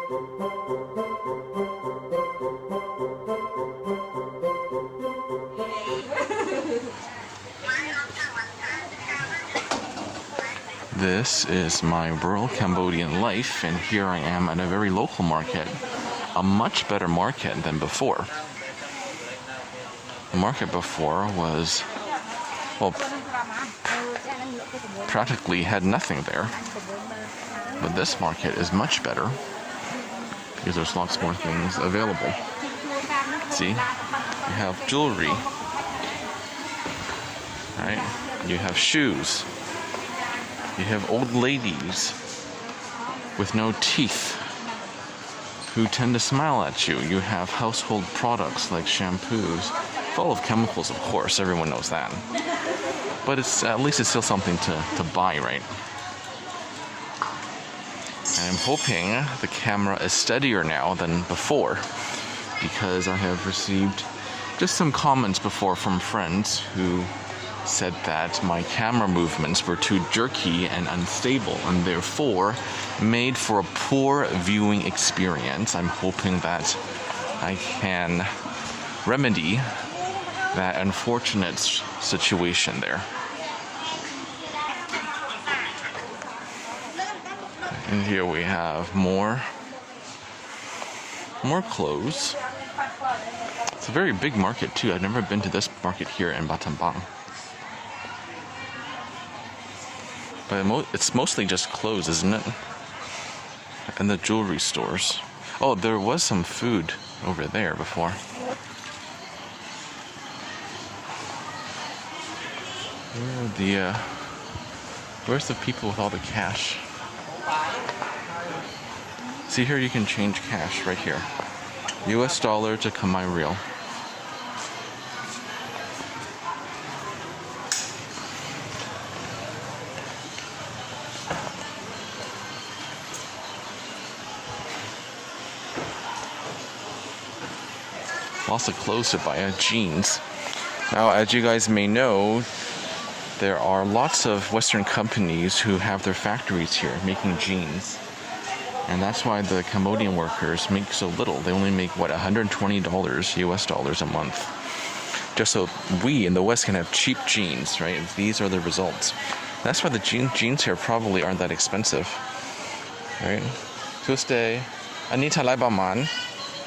This is my Rural Cambodian Life, and here I am at a very local market. A much better market than before. The market before was, well, practically had nothing there. But this market is much better because there's lots more things available. See, you have jewelry, right? You have shoes. You have old ladies with no teeth who tend to smile at you. You have household products like shampoos, full of chemicals, of course, everyone knows that. But it's at least it's still something to buy, right? And I'm hoping the camera is steadier now than before, because I have received just some comments before from friends who said that my camera movements were too jerky and unstable and therefore made for a poor viewing experience. I'm hoping that I can remedy that unfortunate situation there. And here we have more clothes. It's a very big market too. I've never been to this market here in Battambang. But it's mostly just clothes, isn't it? And the jewelry stores. Oh, there was some food over there before. Where's the people with all the cash? See here, you can change cash right here. US dollar to Khmer Real. Lots of clothes to buy, jeans. Now, as you guys may know, there are lots of Western companies who have their factories here making jeans. And that's why the Cambodian workers make so little. They only make, what, $120 US dollars a month. Just so we in the West can have cheap jeans, right? These are the results. That's why the jeans here probably aren't that expensive, right? Tuesday, Anita Laibaman,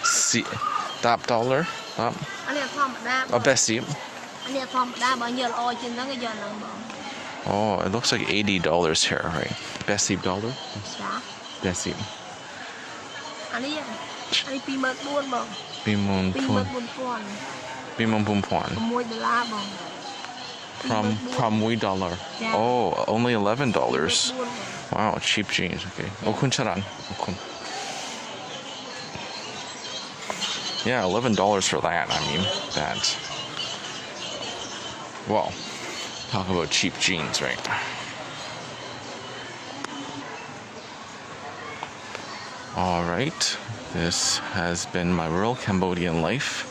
$10. Oh, it looks like $80 here, right? Besib dollar? Besib. From dollar. Oh, only $11. Wow, cheap jeans. Okay. Okun charan. Okun. Yeah, $11 for that. I mean, that. Well, talk about cheap jeans, right? Alright, this has been my Rural Cambodian Life.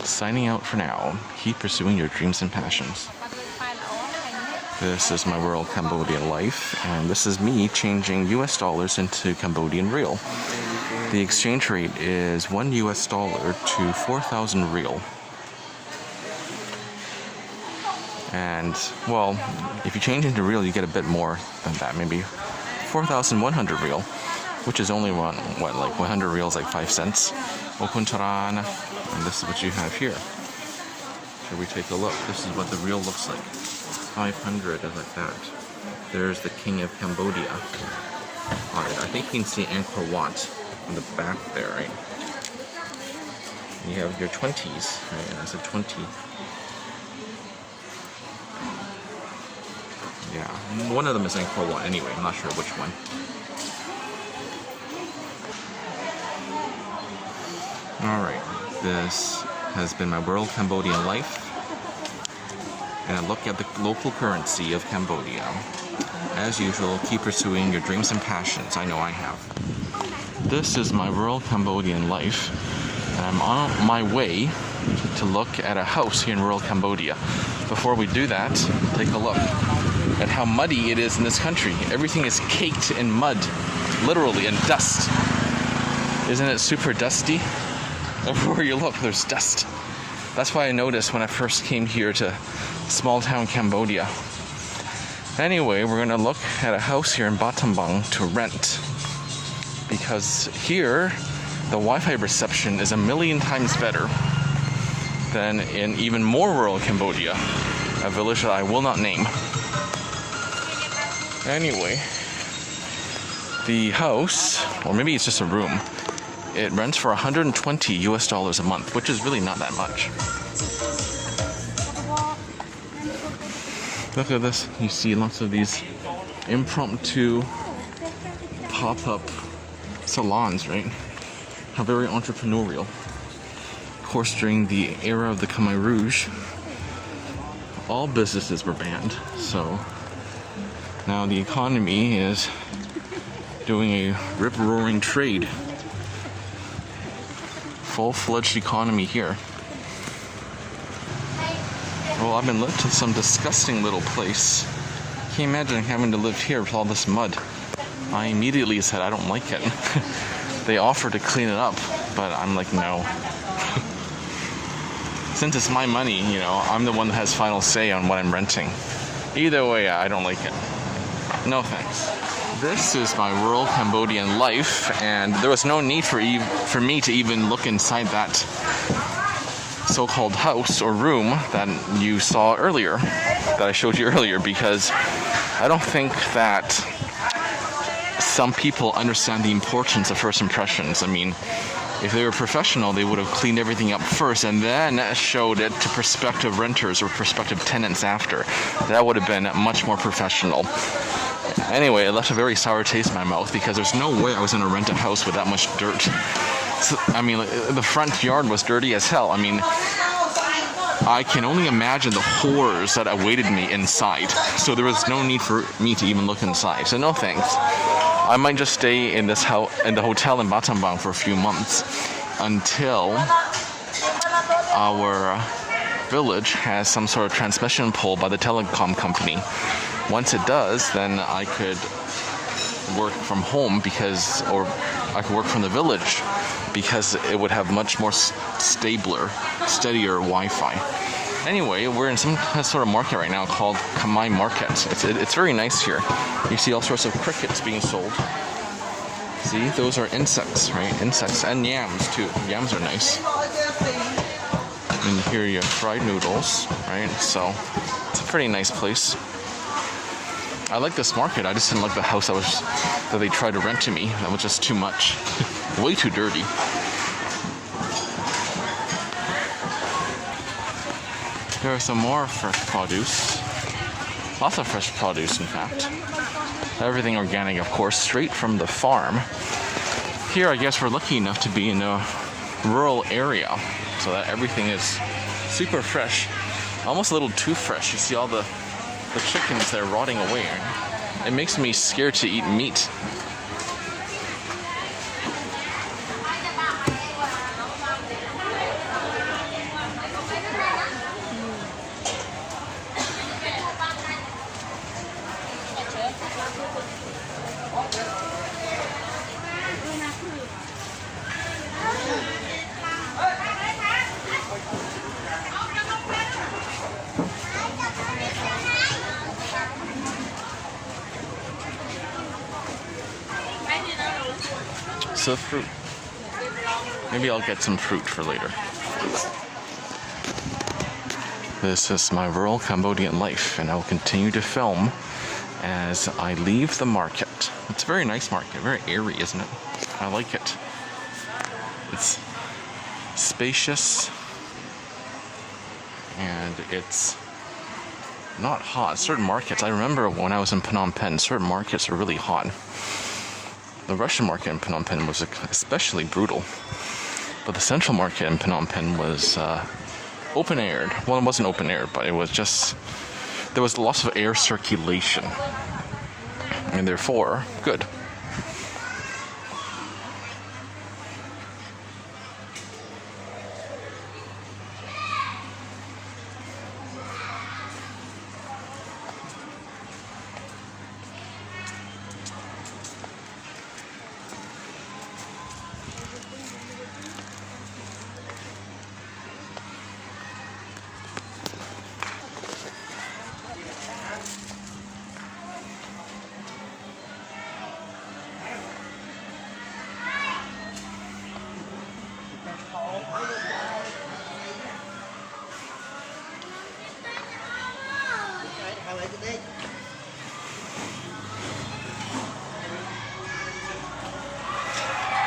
Signing out for now. Keep pursuing your dreams and passions. This is my Rural Cambodian Life, and this is me changing US dollars into Cambodian Real. The exchange rate is $1 US to 4,000 Real. And, well, if you change into Real, you get a bit more than that, maybe 4,100 Real, which is only like 100 Reals, like 5 cents. Okuncharan, and this is what you have here. Shall we take a look? This is what the Real looks like. 500, like that. There's the King of Cambodia on it. I think you can see Angkor Wat on the back there, right? You have your 20s, right? That's a 20. Yeah, one of them is Angkor Wat anyway, I'm not sure which one. Alright, this has been my Rural Cambodian Life, and a look at the local currency of Cambodia. As usual, keep pursuing your dreams and passions. I know I have. This is my Rural Cambodian Life, and I'm on my way to look at a house here in rural Cambodia. Before we do that, take a look at how muddy it is in this country. Everything is caked in mud, literally, and dust. Isn't it super dusty? Everywhere you look, there's dust. That's why I noticed when I first came here to small town Cambodia. Anyway, we're gonna look at a house here in Battambang to rent. Because here, the Wi-Fi reception is 1,000,000 times better than in even more rural Cambodia, a village that I will not name. Anyway, the house, or maybe it's just a room, it rents for $120 a month, which is really not that much. Look at this. You see lots of these impromptu pop-up salons, right? How very entrepreneurial. Of course, during the era of the Khmer Rouge, all businesses were banned. So now the economy is doing a rip-roaring trade. Full-fledged economy here. Well, I've been lived to some disgusting little place. Can't imagine having to live here with all this mud. I immediately said I don't like it. They offered to clean it up, but I'm like, no. Since it's my money, you know, I'm the one that has final say on what I'm renting. Either way, I don't like it. No thanks. This is my Rural Cambodian Life, and there was no need for me to even look inside that so-called house or room that you saw earlier, that I showed you earlier, because I don't think that some people understand the importance of first impressions. I mean, if they were professional, they would have cleaned everything up first and then showed it to prospective renters or prospective tenants after. That would have been much more professional. Anyway, it left a very sour taste in my mouth because there's no way I was going to rent a house with that much dirt. So, I mean, the front yard was dirty as hell. I mean, I can only imagine the horrors that awaited me inside. So there was no need for me to even look inside. So no thanks. I might just stay in this in the hotel in Battambang for a few months until our village has some sort of transmission pole by the telecom company. Once it does, then I could work from home or I could work from the village because it would have much more steadier Wi-Fi. Anyway, we're in some sort of market right now called Khmer Market. It's very nice here. You see all sorts of crickets being sold. See, those are insects, right? Insects and yams too. Yams are nice. And here you have fried noodles, right? So it's a pretty nice place. I like this market. I just didn't like the house that they tried to rent to me. That was just too much. Way too dirty. There are some more fresh produce. Lots of fresh produce, in fact. Everything organic, of course, straight from the farm. Here, I guess we're lucky enough to be in a rural area, so that everything is super fresh. Almost a little too fresh. You see all the chickens that are rotting away. It makes me scared to eat meat. So fruit. Maybe I'll get some fruit for later. This is my Rural Cambodian Life, and I will continue to film as I leave the market. It's a very nice market, very airy, isn't it? I like it. It's spacious, and it's not hot. Certain markets, I remember when I was in Phnom Penh, certain markets are really hot. The Russian market in Phnom Penh was especially brutal. But the central market in Phnom Penh was open-aired. Well, it wasn't open-aired, but it was just... there was lots of air circulation. And therefore, good.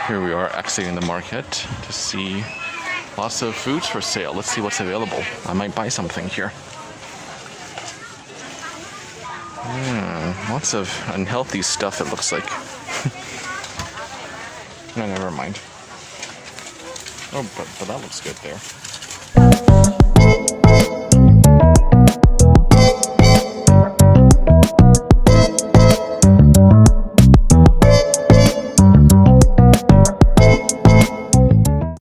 Here we are exiting the market to see lots of foods for sale. Let's see what's available. I might buy something here. Lots of unhealthy stuff, it looks like. No, never mind. Oh, but that looks good there.